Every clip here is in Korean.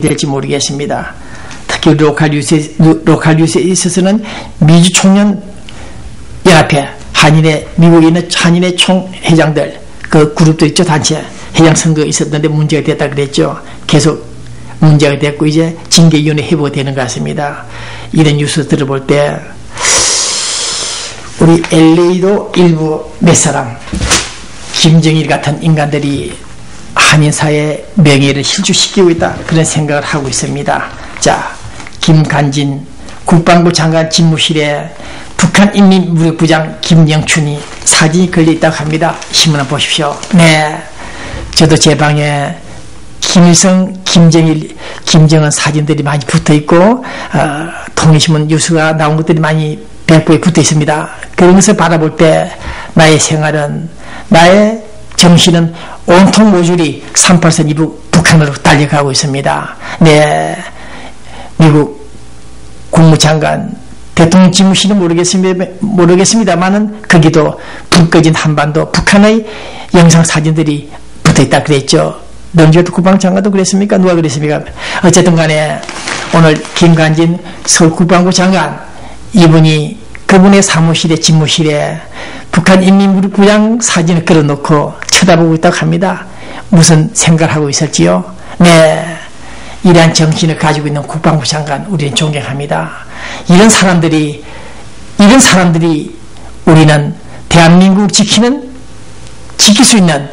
될지 모르겠습니다. 특히 로컬 뉴스에 있어서는 미주 총련 연합회, 미국에 있는 한인의 총회장들, 그 그룹도 있죠, 단체. 회장 선거가 있었는데 문제가 됐다 그랬죠. 계속 문제가 됐고 이제 징계위원회 해부가 되는 것 같습니다. 이런 뉴스 들어볼 때 우리 LA도 일부 몇 사람, 김정일 같은 인간들이 한인사회의 명예를 실추시키고 있다, 그런 생각을 하고 있습니다. 자, 김관진 국방부 장관 집무실에 북한인민무력부장 김영춘이 사진이 걸려있다고 합니다. 신문 한번 보십시오. 네, 저도 제 방에 김일성, 김정일, 김정은 사진들이 많이 붙어있고 통일신문 뉴스가 나온 것들이 많이 백부에 붙어 있습니다. 그런 것을 바라볼 때 나의 생활은, 나의 정신은 온통 모조리 38선 이북 북한으로 달려가고 있습니다. 네, 미국 국무장관, 대통령 집무실은 모르겠습니다만은 거기도 불 꺼진 한반도, 북한의 영상사진들이 붙어있다 그랬죠. 명재도 국방장관도 그랬습니까? 누가 그랬습니까? 어쨌든 간에 오늘 김관진 서울 국방부 장관, 이분이 그분의 사무실에, 집무실에 북한 인민무력부장 사진을 걸어놓고 쳐다보고 있다고 합니다. 무슨 생각을 하고 있을지요? 네, 이러한 정신을 가지고 있는 국방부 장관, 우리는 존경합니다. 이런 사람들이 우리는 대한민국 지킬 수 있는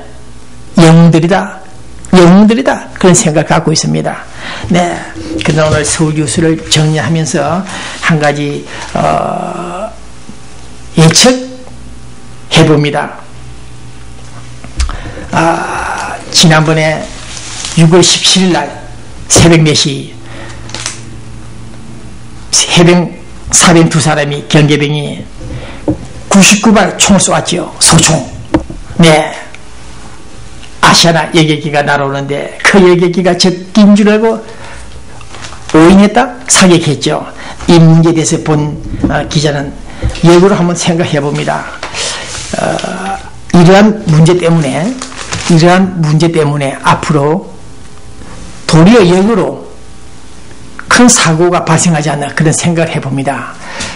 영웅들이다, 그런 생각을 갖고 있습니다. 네, 그래서 오늘 서울 뉴스를 정리하면서 한 가지 예측해봅니다. 지난번에 6월 17일 날 새벽 4시 해병 사병 두 사람이, 경계병이 99발 총을 쏘았지요. 소총. 네, 아시아나 여객기가 날아오는데 그 여객기가 적긴 줄 알고 오인했다? 사격했죠. 이 문제에 대해서 본 기자는 역으로 한번 생각해 봅니다. 이러한 문제 때문에 앞으로 도리어 역으로 큰 사고가 발생하지 않나, 그런 생각을 해봅니다.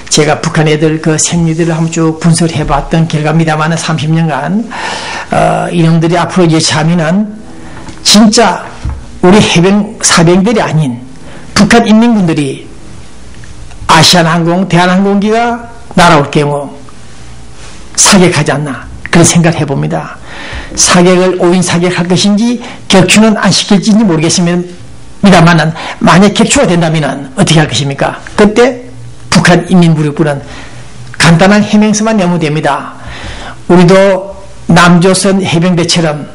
제가 북한 애들 그 생리들을 한번 쭉 분석을 해봤던 결과입니다만 30년간 이놈들이 앞으로 예차하면은 진짜 우리 해병 사병들이 아닌 북한 인민군들이 아시아나항공, 대한항공기가 날아올 경우 사격하지 않나, 그런 생각을 해봅니다. 사격을 오인 사격할 것인지 격추는 안 시킬지는 모르겠습니다만은 만약 격추가 된다면 어떻게 할 것입니까? 그때 북한 인민무력부는 간단한 해명서만 내면 됩니다. 우리도 남조선 해병대처럼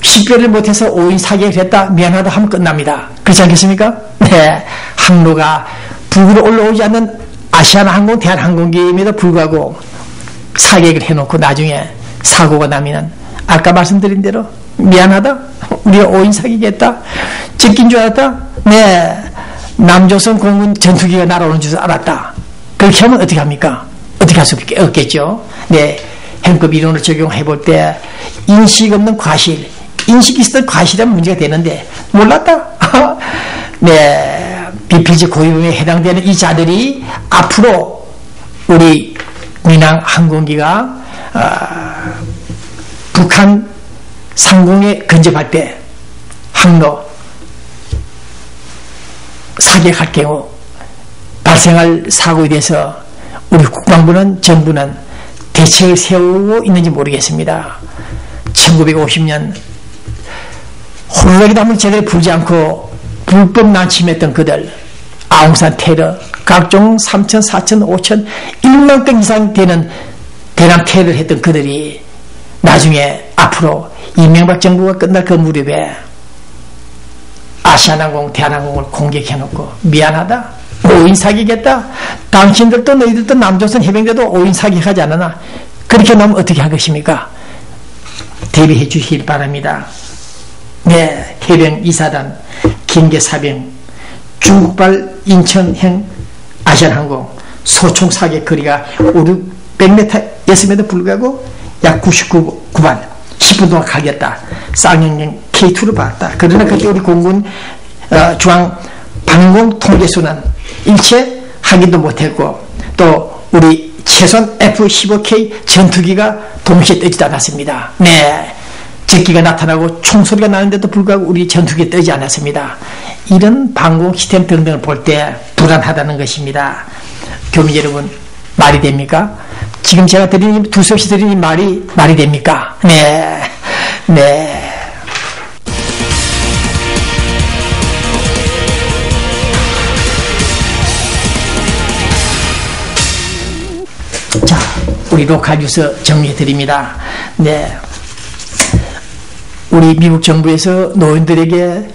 식별을 못해서 오인 사격을 했다, 미안하다 하면 끝납니다. 그렇지 않겠습니까? 네, 항로가 북으로 올라오지 않는 아시아나항공, 대한항공기임에도 불구하고 사격을 해놓고 나중에 사고가 나면 아까 말씀드린 대로 미안하다, 우리가 오인 사격했다, 적긴 줄 알았다, 네, 남조선 공군 전투기가 날아오는 줄 알았다, 그렇게 하면 어떻게 합니까? 어떻게 할 수 없겠죠. 네, 행법 이론을 적용해 볼 때 인식 없는 과실, 인식이 있었던 과실이라면 문제가 되는데 몰랐다. 네, 비필지 고위범에 해당되는 이 자들이 앞으로 우리 민항 항공기가 북한 상공에 근접할 때 항로 사격할 경우 발생할 사고에 대해서 우리 국방부는, 정부는 대책을 세우고 있는지 모르겠습니다. 1950년 호루라기 담을 제대로 불지 않고 불법 난침했던 그들, 아웅산 테러, 각종 3천, 4천, 5천, 1만 건 이상 되는 대남 테러를 했던 그들이 나중에 앞으로 이명박 정부가 끝날 그 무렵에 아시아나항공, 대한항공을 공격해놓고 미안하다, 오인 사격했다, 당신들도 너희들도 남조선 해병대도 오인 사격하지 않았나, 그렇게 나오면 어떻게 할 것입니까? 대비해 주시길 바랍니다. 네, 해병 이사단, 김계사병, 중국발 인천행 아시아나항공 소총 사격 거리가 500m였음에도 불구하고 약 99발 10분 동안 가겠다, 쌍용령 K2를 봤다. 그러나 그때 우리 공군 중앙 방공 통제수는 일체 확인도 못했고 또 우리 최소한 F-15K 전투기가 동시에 뜨지도 않았습니다. 네, 적기가 나타나고 총소리가 나는데도 불구하고 우리 전투기 뜨지 않았습니다. 이런 방공 시스템 등등을 볼 때 불안하다는 것입니다. 교민 여러분, 말이 됩니까? 지금 제가 두서없이 드리는 말이 됩니까? 네, 네. 자, 우리 로컬 뉴스 정리해 드립니다. 네. 우리 미국 정부에서 노인들에게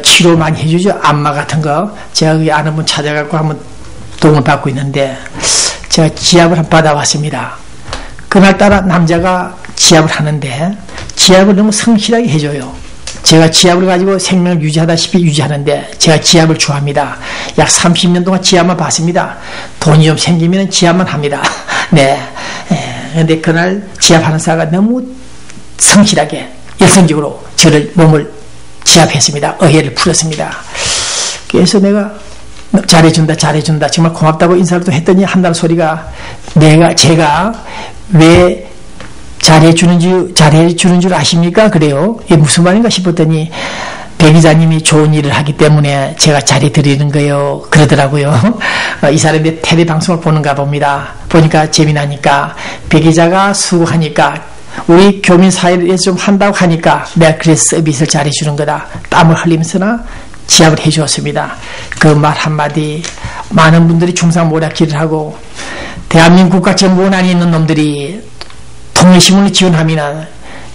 치료 많이 해주죠. 안마 같은 거. 제가 그 아는 분 찾아갖고 한번 도움을 받고 있는데, 제가 지압을 한번 받아왔습니다. 그날따라 남자가 지압을 하는데, 지압을 너무 성실하게 해줘요. 제가 지압을 가지고 생명을 유지하다시피 유지하는데, 제가 지압을 좋아합니다. 약 30년 동안 지압만 받습니다. 돈이 좀 생기면 지압만 합니다. 네. 근데 그날 지압하는 사가 너무 성실하게, 열성적으로 저를 몸을 지압했습니다. 의회를 풀었습니다. 그래서 내가 잘해준다 정말 고맙다고 인사를 또 했더니 한다는 소리가, 제가 왜 잘해주는 줄 아십니까? 그래요. 이게 무슨 말인가 싶었더니, 배 기자님이 좋은 일을 하기 때문에 제가 잘해드리는 거예요. 그러더라고요. 이 사람이 텔레 방송을 보는가 봅니다. 보니까 재미나니까, 배 기자가 수고하니까, 우리 교민 사회에서 좀 한다고 하니까 내가 그래서 서비스를 잘해주는 거다. 땀을 흘리면서나 지압을 해주었습니다. 그 말 한마디, 많은 분들이 중상모략질을 하고, 대한민국 국가정보원 안에 있는 놈들이 통일신문을 지원하면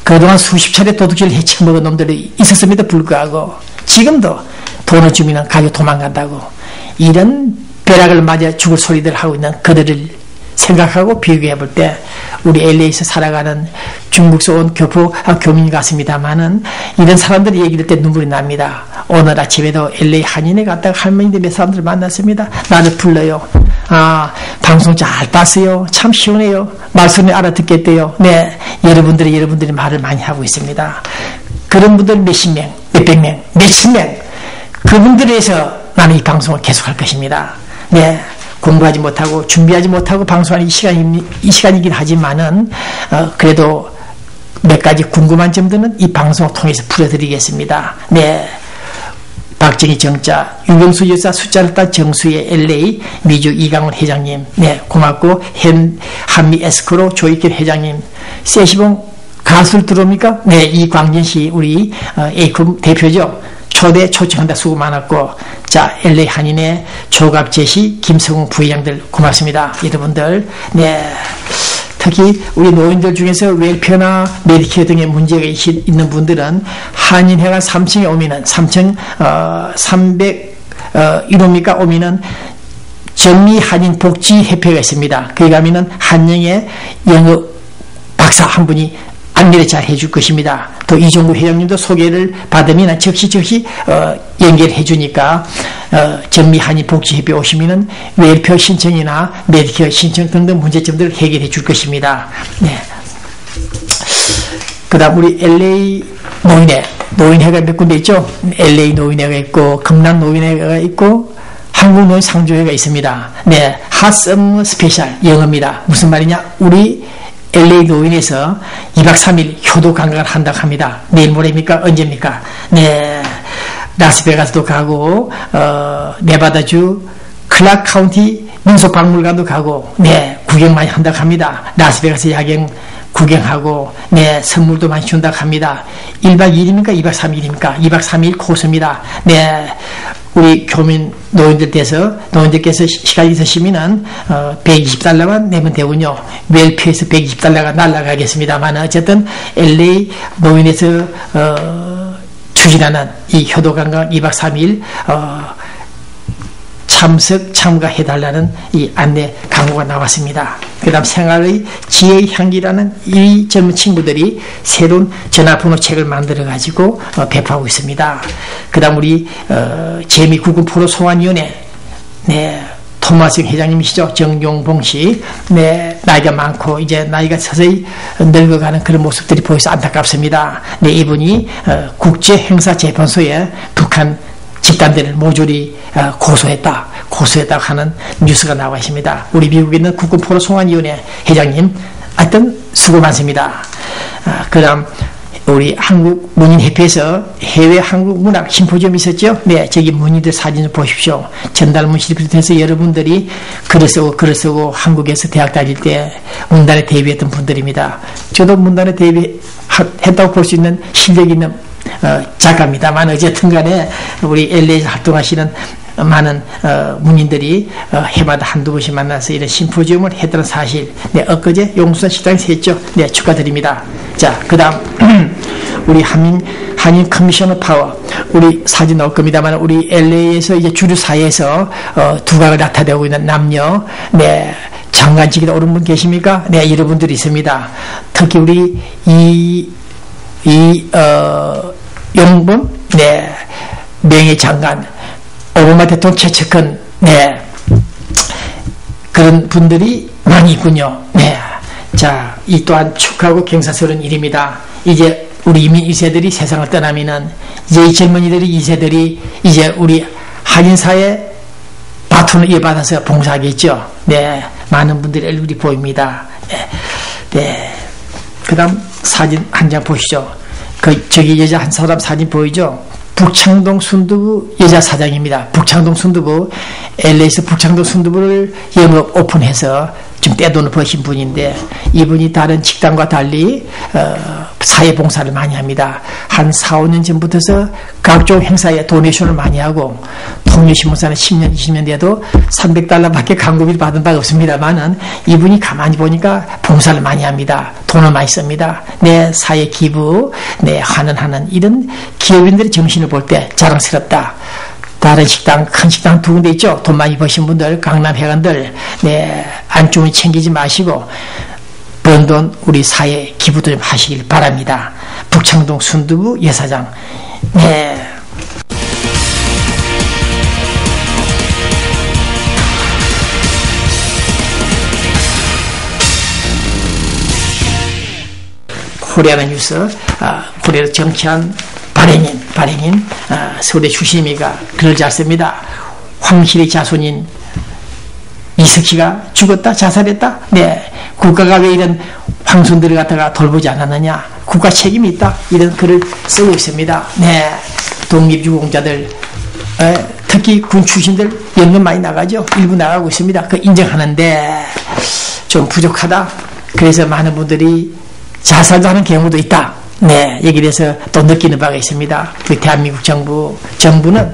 그동안 수십 차례 도둑질을 해쳐먹은 놈들이 있었음에도 불구하고 지금도 돈을 주면 가지고 도망간다고, 이런 벼락을 맞아 죽을 소리들 하고 있는 그들을 생각하고 비교해 볼 때, 우리 LA에서 살아가는 중국에서 온 교민 같습니다만은, 이런 사람들이 얘기할 때 눈물이 납니다. 오늘 아침에도 LA 한인에 갔다가 할머니들 몇 사람들 만났습니다. 나를 불러요. 방송 잘 봤어요. 참 시원해요. 말씀을 알아듣겠대요. 네, 여러분들이 말을 많이 하고 있습니다. 그런 분들 몇십 명, 몇백 명, 몇십 명, 그분들에 의해서 나는 이 방송을 계속할 것입니다. 네. 공부하지 못하고 준비하지 못하고 방송하는 이 시간이긴 하지만은, 그래도 몇 가지 궁금한 점들은 이 방송을 통해서 풀어드리겠습니다. 네. 박정희 정자, 유병수 여사 숫자를 딴 정수의 LA 미주 이강원 회장님, 네, 고맙고, 한미 에스코로 조익길 회장님, 세시봉 가수를 들어옵니까? 네, 이광진씨, 우리 에이콤 대표죠. 초청한다 수고 많았고, 자, LA 한인의 조갑제시, 김성웅 부회장들 고맙습니다. 여러분들, 네. 특히 우리 노인들 중에서 웰페어나 메디케어 등의 문제가 있는 분들은 한인회가 3층에 오면은 3층 301호입니까? 오면은 전미 한인 복지협회가 있습니다. 거기 가면은 한영의 영어 박사 한 분이 안내를 잘 해줄 것입니다. 또 이종구 회장님도 소개를 받으면 즉시 연결해 주니까, 전미 한인 복지협회 오시면은 웰페어 신청이나 메디케어 신청 등등 문제점들을 해결해 줄 것입니다. 네. 그 다음 우리 LA 노인회가 몇 군데 있죠? LA 노인회가 있고, 금남 노인회가 있고, 한국 노인 상조회가 있습니다. 네. 핫썸머 스페셜 영어입니다. 무슨 말이냐? 우리 LA 노인에서 2박 3일 효도 관광을 한다고 합니다. 내일 모레입니까? 언제입니까? 네. 라스베가스도 가고, 네바다주 클락 카운티 민속박물관도 가고, 네. 구경 많이 한다고 합니다. 라스베가스 야경 구경하고, 네. 선물도 많이 준다고 합니다. 1박 2일입니까? 2박 3일입니까? 2박 3일 코스입니다. 네. 우리 교민 노인들께서 시간이 있으시면은, $120만 내면 되군요. 웰페에서 $120가 날라가겠습니다만, 어쨌든, LA 노인에서, 추진하는 이 효도관광 2박 3일, 참가해달라는 이 안내 광고가 나왔습니다. 그 다음 생활의 지혜의 향기라는 이 젊은 친구들이 새로운 전화번호 책을 만들어가지고 배포하고 있습니다. 그 다음 우리 재미구금포로소환위원회, 네, 토마스 회장님이시죠. 정용봉 씨. 네, 나이가 많고 이제 나이가 서서히 늙어가는 그런 모습들이 보여서 안타깝습니다. 네, 이분이 국제행사재판소에 북한 집단들을 모조리 고소했다고 하는 뉴스가 나와 있습니다. 우리 미국에 있는 국군포로송환위원회 회장님, 하여튼 수고 많습니다. 그다음 우리 한국 문인협회에서 해외 한국 문학 심포지엄이 있었죠. 네, 저기 문인들 사진 좀 보십시오. 전달문시를 비롯해서 여러분들이 글을 쓰고 한국에서 대학 다닐 때 문단에 데뷔했던 분들입니다. 저도 문단에 데뷔했다고 볼 수 있는 실력이 있는 작가입니다만, 어쨌든 간에 우리 LA에서 활동하시는 많은 문인들이 해마다 한두 번씩 만나서 이런 심포지엄을 했다는 사실, 네, 엊그제 용수산 식당에서 했죠. 네, 축하드립니다. 자, 그 다음 우리 한인 커미셔너 파워, 우리 사진 넣을 겁니다만, 우리 LA에서 이제 주류 사회에서 두각을 나타내고 있는 남녀, 네, 장관직에 오른 분 계십니까? 네, 이런 분들이 있습니다. 특히 우리 용범, 네, 명예 장관, 오바마 대통령 최측근, 네, 그런 분들이 많이 있군요. 네. 자, 이 또한 축하하고 경사스러운 일입니다. 이제 우리 이민 2세들이 세상을 떠나면은, 이제 이 젊은이들이 2세들이 이제 우리 한인사회 바톤을 이어받아서 봉사하겠죠. 네. 많은 분들이 얼굴이 보입니다. 네. 네. 그 다음 사진 한 장 보시죠. 저기 여자 한 사람 사진 보이죠? 북창동 순두부 여자 사장입니다. 북창동 순두부, LA에서 북창동 순두부를 영업 오픈해서 좀 떼돈을 버신 분인데, 이분이 다른 식당과 달리 사회봉사를 많이 합니다. 한 4, 5년 전부터서 각종 행사에 도네이션을 많이 하고, 통일신문사는 10년, 20년 돼도 $300밖에 광고비를 받은 바가 없습니다만은, 이분이 가만히 보니까 봉사를 많이 합니다. 돈을 많이 씁니다. 내 사회 기부, 내 환원하는 이런 기업인들의 정신을 볼 때 자랑스럽다. 다른 식당, 큰 식당 두 군데 있죠. 돈 많이 버신 분들, 강남 회관들, 네, 안주머니 챙기지 마시고 번 돈 우리 사회 기부도 좀 하시길 바랍니다. 북창동 순두부 여사장. 네. 코리아나 뉴스, 코리아로 정치한 발행인 서울대 주심이가 글을 잘 씁니다. 황실의 자손인 이석희가 죽었다, 자살했다. 네, 국가가 왜 이런 황손들을 갖다가 돌보지 않았느냐, 국가 책임이 있다, 이런 글을 쓰고 있습니다. 네, 독립유공자들, 특히 군 출신들 연금 많이 나가죠. 일부 나가고 있습니다. 그 인정하는데 좀 부족하다. 그래서 많은 분들이 자살도 하는 경우도 있다. 네, 여기에 대해서 또 느끼는 바가 있습니다. 그 대한민국 정부는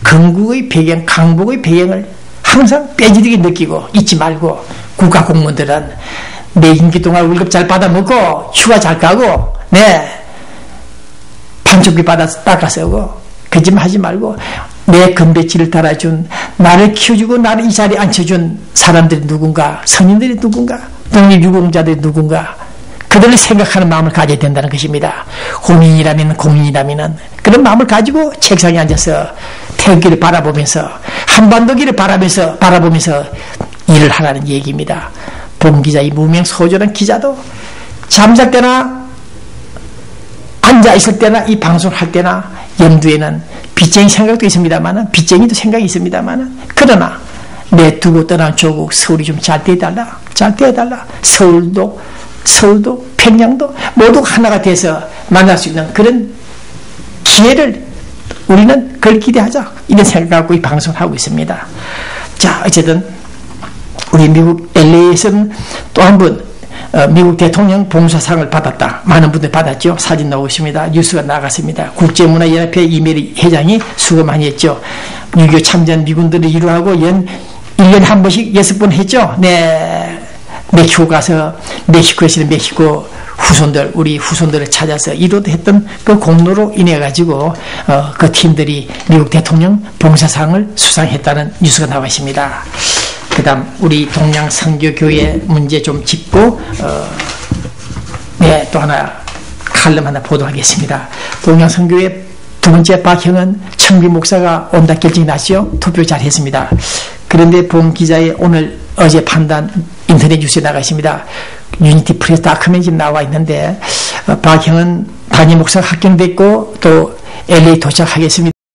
건국의 배경, 강복의 배경을 항상 빼지르게 느끼고 잊지 말고, 국가 공무원들은 내 임기 동안 월급 잘 받아먹고 휴가 잘 가고, 네, 판촉비 받아 닦아 쓰고, 거짓말 하지 말고, 내 금배지를 달아준, 나를 키워주고 나를 이 자리에 앉혀준 사람들이 누군가, 선인들이 누군가, 독립유공자들이 누군가, 그들을 생각하는 마음을 가져야 된다는 것입니다. 공인이라면 그런 마음을 가지고 책상에 앉아서 태극기를 바라보면서, 한반도기를 바라보면서 일을 하라는 얘기입니다. 본 기자, 이 무명 소절한 기자도 잠잘 때나 앉아있을 때나 이 방송을 할 때나 염두에는 빚쟁이 생각도 있습니다만은, 빚쟁이도 생각이 있습니다만은, 그러나 내두고 떠난 조국 서울이 좀 잘 되어달라. 서울도 평양도 모두 하나가 돼서 만날 수 있는 그런 기회를 우리는 그걸 기대하자, 이런 생각을 갖고 이 방송을 하고 있습니다. 자, 어쨌든 우리 미국 LA에서는 또 한 번 미국 대통령 봉사상을 받았다. 많은 분들이 받았죠. 사진 나오고 있습니다. 뉴스가 나갔습니다. 국제문화연합회 이메리 회장이 수고 많이 했죠. 6.25 참전 미군들을 위로하고 1년에 한 번씩 6번 했죠. 네. 멕시코 가서 멕시코에서는 멕시코 우리 후손들을 찾아서 이로도 했던 그 공로로 인해 가지고 그 팀들이 미국 대통령 봉사상을 수상했다는 뉴스가 나와 있습니다. 그다음 우리 동양선교교회 문제 좀 짚고 네, 또 하나 칼럼 하나 보도하겠습니다. 동양선교회 두 번째 박형은 청비 목사가 온다 결정이 났죠. 투표 잘했습니다. 그런데 본 기자의 어제 판단 인터넷 뉴스에 나가 있습니다. 유니티 프레스닷컴에 지금 나와 있는데 박형은 담임 목사가 확정됐고 또 LA 도착하겠습니다.